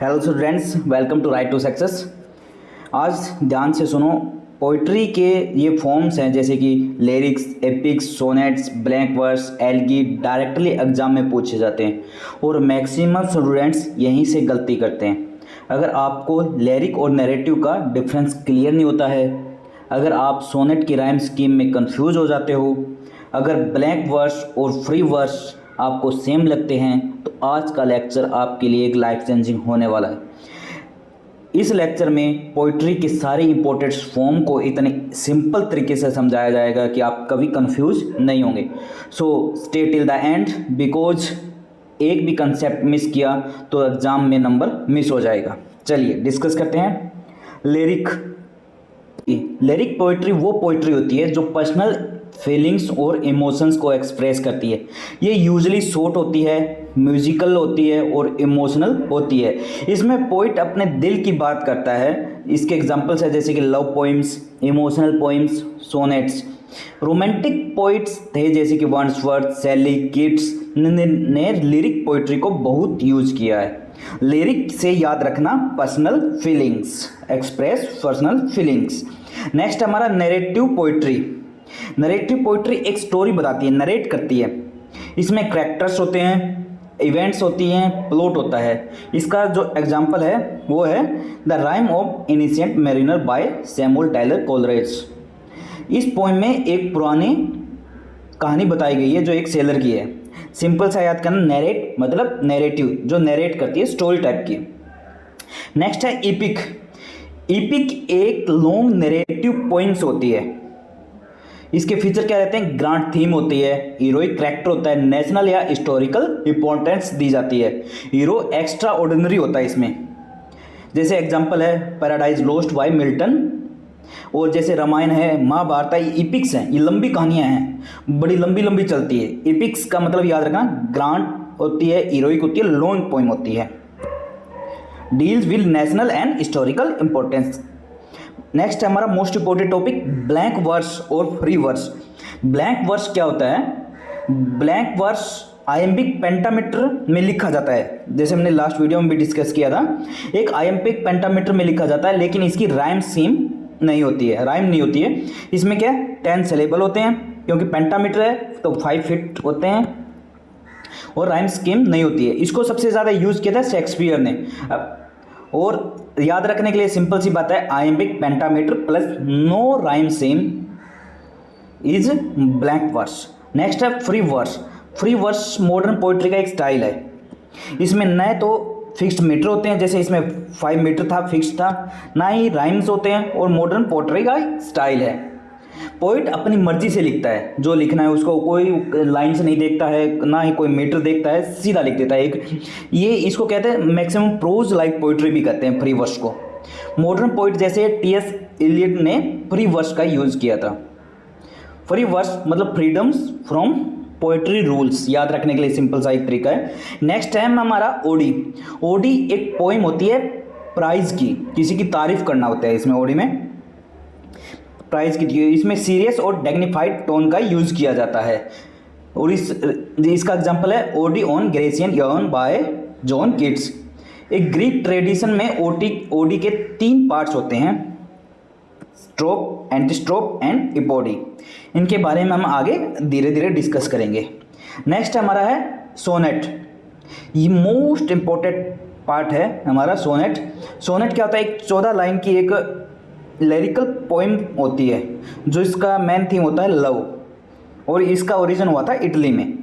Hello students, welcome to right to success. आज ध्यान से सुनो। पोइट्री के ये फॉर्म्स हैं जैसे कि lyrics, epics, sonnets, blank verse, elegy directly exam में पूछे जाते हैं और मैक्सिमम स्टूडेंट्स यहीं से गलती करते हैं। अगर आपको लिरिक और नैरेटिव का डिफरेंस क्लियर नहीं होता है, अगर आप सोनेट की राइम स्कीम में कंफ्यूज हो जाते हो, अगर ब्लैंक वर्स और फ्री वर्स आपको सेम लगते हैं, तो आज का लेक्चर आपके लिए एक लाइफ चेंजिंग होने वाला है। इस लेक्चर में पोइट्री के सारे इंपॉर्टेंट फॉर्म को इतने सिंपल तरीके से समझाया जाएगा कि आप कभी कंफ्यूज नहीं होंगे। So stay till the end, because एक भी कंसेप्ट मिस किया तो एग्जाम में नंबर मिस हो जाएगा। चलिए डिस्कस करते हैं। लिरिक पोइट्री वो पोइट्री होती है जो पर्सनल फीलिंग्स और इमोशंस को एक्सप्रेस करती है। ये यूजुअली शॉर्ट होती है, म्यूजिकल होती है और इमोशनल होती है। इसमें पोइट अपने दिल की बात करता है। इसके एग्जांपल्स है जैसे कि love poems, emotional poems, sonnets. Romantic poets थे जैसे कि वर्ड्सवर्थ, शेली, कीट्स ने लिरिक पोइट्री को बहुत यूज किया है। लिरिक से याद रखना personal feelings, express personal feelings. Next हमारा नैरेटिव पोइट्री। नरेटिव पोइट्री एक स्टोरी बताती है, नरेट करती है। इसमें कैरेक्टर्स होते हैं, इवेंट्स होती हैं, प्लॉट होता है। इसका जो एग्जांपल है वो है the rime of ancient mariner by Samuel Taylor Coleridge. इस पोएम में एक पुरानी कहानी बताई गई है जो एक सेलर की है। सिंपल सा याद करना, नैरेट मतलब नैरेटिव, जो नैरेट करती है, स्टोरी टाइप की। नेक्स्ट है इपिक। इपिक एक लॉन्ग नैरेटिव पोइम्स होती है। इसके फीचर क्या रहते हैं? ग्रांड थीम होती है, हीरोइक कैरेक्टर होता है, नेशनल या हिस्टोरिकल इंपॉर्टेंस दी जाती है, हीरो एक्स्ट्रा ऑर्डिनरी होता है इसमें। जैसे एग्जांपल है पैराडाइज लोस्ट बाय मिल्टन, और जैसे रामायण है, महाभारत है, ये इपिक्स हैं, ये लंबी कहानियां हैं, बड़ी लंबी लंबी चलती है। इपिक्स का मतलब याद रखना, ग्रांड होती है, हीरोइक होती है, लॉन्ग पोइम होती है, deals with national and historical importance. Next है हमारा most important topic, blank verse और फ्री वर्स। ब्लैंक वर्स क्या होता है? ब्लैंक वर्स आयम्बिक पेंटामीटर में लिखा जाता है, जैसे हमने लास्ट वीडियो में भी डिस्कस किया था। एक आयम्बिक पेंटामीटर में लिखा जाता है, लेकिन इसकी राइम सीम नहीं होती है, राइम नहीं होती है। इसमें क्या 10 सिलेबल होते हैं, क्योंकि पेंटामीटर है तो 5 फीट होते हैं, और राइम स्कीम नहीं होती है। इसको सबसे ज़्यादा यूज किया था शेक्सपियर ने। और याद रखने के लिए सिंपल सी बात है, iambic pentameter plus no rhyme same is blank verse. Next है free verse. Free verse modern poetry का एक स्टाइल है। इसमें न तो फिक्स्ड मीटर होते हैं, जैसे इसमें 5 मीटर था, फिक्स्ड था, ना ही राइम्स होते हैं, और मॉडर्न पोइट्री का स्टाइल है। पोइट अपनी मर्जी से लिखता है, जो लिखना है उसको कोई लाइन से नहीं देखता है, ना ही कोई मीटर देखता है, सीधा लिख देता है। एक ये इसको कहते हैं मैक्सिमम प्रोज लाइक पोइट्री भी कहते हैं फ्री वर्स को। मॉडर्न पोइट जैसे टी.एस. एलियट ने फ्री वर्स का यूज़ किया था। फ्री वर्स मतलब फ्रीडम्स फ्रॉम पोइट्री रूल्स, याद रखने के लिए सिंपल सा एक तरीका है। नेक्स्ट है हमारा ओडी। ओडी एक पोइम होती है प्राइज की, किसी की तारीफ करना होता है इसमें, ओडी में प्राइज की। इसमें सीरियस और डिग्निफाइड टोन का यूज किया जाता है। और इसका एग्जांपल है ode on Grecian urn by John Keats. एक ग्रीक ट्रेडिशन में ओडी के 3 पार्ट्स होते हैं, स्ट्रोफ, एंटीस्ट्रोफ एंड इपोडी। इनके बारे में हम आगे धीरे धीरे डिस्कस करेंगे। नेक्स्ट हमारा है सोनेट। ये मोस्ट इंपॉर्टेंट पार्ट है हमारा सोनेट। सोनेट क्या होता है? एक 14 लाइन की एक लिरिकल पोइम होती है, जो इसका मेन थीम होता है लव, और इसका ओरिजिन हुआ था इटली में।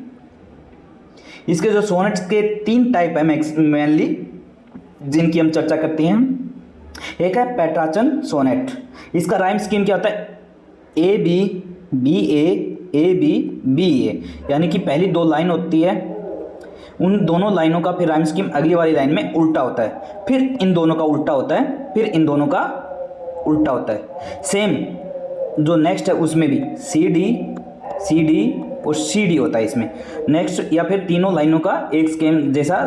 इसके जो सोनेट्स के 3 टाइप है मेनली, जिनकी हम चर्चा करते हैं। एक है पेट्राचन सोनेट। इसका राइम स्कीम क्या होता है? A B B A B B A, यानी कि पहली 2 लाइन होती है, उन दोनों लाइनों का फिर राइम स्कीम अगली वाली लाइन में उल्टा होता है, फिर इन दोनों का उल्टा होता है, फिर इन दोनों का उल्टा होता है। सेम जो नेक्स्ट है उसमें भी सी डी और सी डी होता है इसमें। नेक्स्ट या फिर तीनों लाइनों का एक स्केम जैसा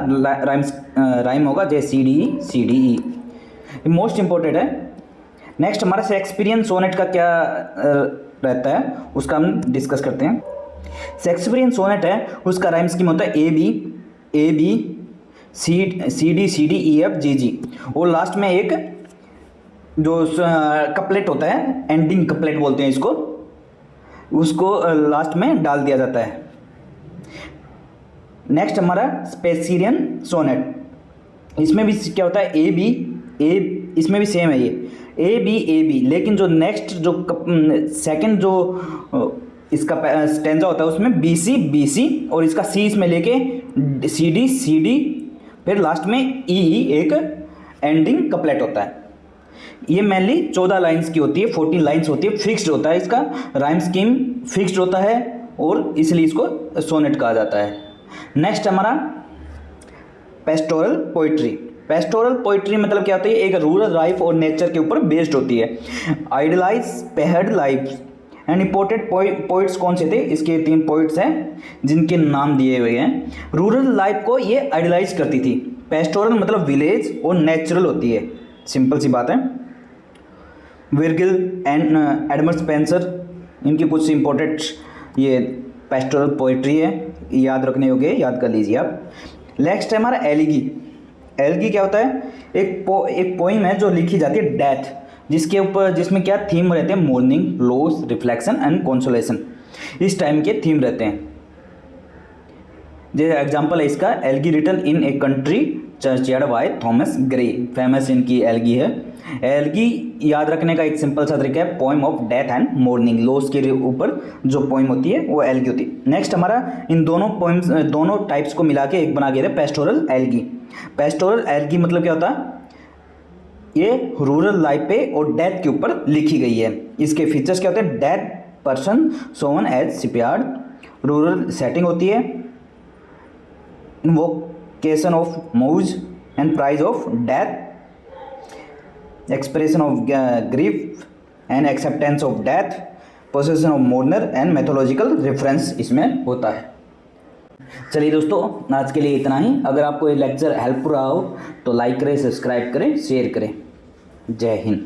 राइम होगा, जैसे C D E. Most important है। नेक्स्ट हमारा शेक्सपियरियन सोनेट का क्या रहता है, उसका हम डिस्कस करते हैं। शेक्सपियरियन सोनेट है, उसका राइम स्कीम होता है ए बी CDEFGG, और लास्ट में एक जो कपलेट होता है, एंडिंग कपलेट बोलते हैं इसको, उसको लास्ट में डाल दिया जाता है। नेक्स्ट हमारा स्पेसियन सोनेट, इसमें भी क्या होता है इसमें भी सेम है ये ए बी, लेकिन जो नेक्स्ट जो सेकंड जो इसका स्टेंजा होता है उसमें BC और इसका C इसमें लेके CD, फिर लास्ट में E एक एंडिंग कपलेट होता है। ये मेनली 14 लाइंस की होती है, 14 लाइंस होती है, फिक्स्ड होता है, इसका राइम स्कीम फिक्स्ड होता है और इसलिए इसको सोनेट कहा जाता है। नेक्स्ट हमारा पेस्टोरल पोइट्री। पेस्टोरल पोइट्री मतलब क्या होता है, एक रूरल लाइफ और नेचर के ऊपर बेस्ड होती है। Idealize shepherd life and imported poets कौन से थे, इसके 3 पोइट्स हैं जिनके नाम दिए हुए हैं। रूरल लाइफ को ये आइडलाइज करती थी। पेस्टोरल मतलब विलेज और नेचुरल होती है, सिंपल सी बात है। विर्गिल एंड एडमंड स्पेंसर, इनकी कुछ इंपॉर्टेंट ये पेस्टोरल पोइट्री है, याद रखने योग्य, याद कर लीजिए आप। नेक्स्ट है हमारा एलिगी। एलिगी क्या होता है, एक पोइम है जो लिखी जाती है डेथ, जिसमें क्या थीम रहते हैं, mourning, loss, reflection and consolation, इस टाइम के थीम रहते हैं। जैसे एग्जांपल है इसका, elegy written in a country churchyard by Thomas Gray, famous इनकी एलिगी है। एलिगी याद रखने का एक सिंपल सा तरीका है, poem of death and morning, loss के ऊपर जो पोइम होती है वो एलिगी होती है। नेक्स्ट हमारा इन दोनों पोइम्स, दोनों टाइप्स को मिला के एक बना के पेस्टोरल एलिगी। पेस्टोरल एलिगी मतलब क्या होता है, ये रूरल लाइफ पे और डेथ के ऊपर लिखी गई है। इसके फीचर्स क्या होते हैं, dead person shown as shepherd, rural setting होती है, invocation of muse and praise of death, expression of grief and acceptance of death, procession of mourner and mythological reference इसमें होता है। चलिए दोस्तों, आज के लिए इतना ही। अगर आपको ये लेक्चर हेल्पफुल रहा हो तो लाइक करें, सब्सक्राइब करें, शेयर करें। जय हिंद।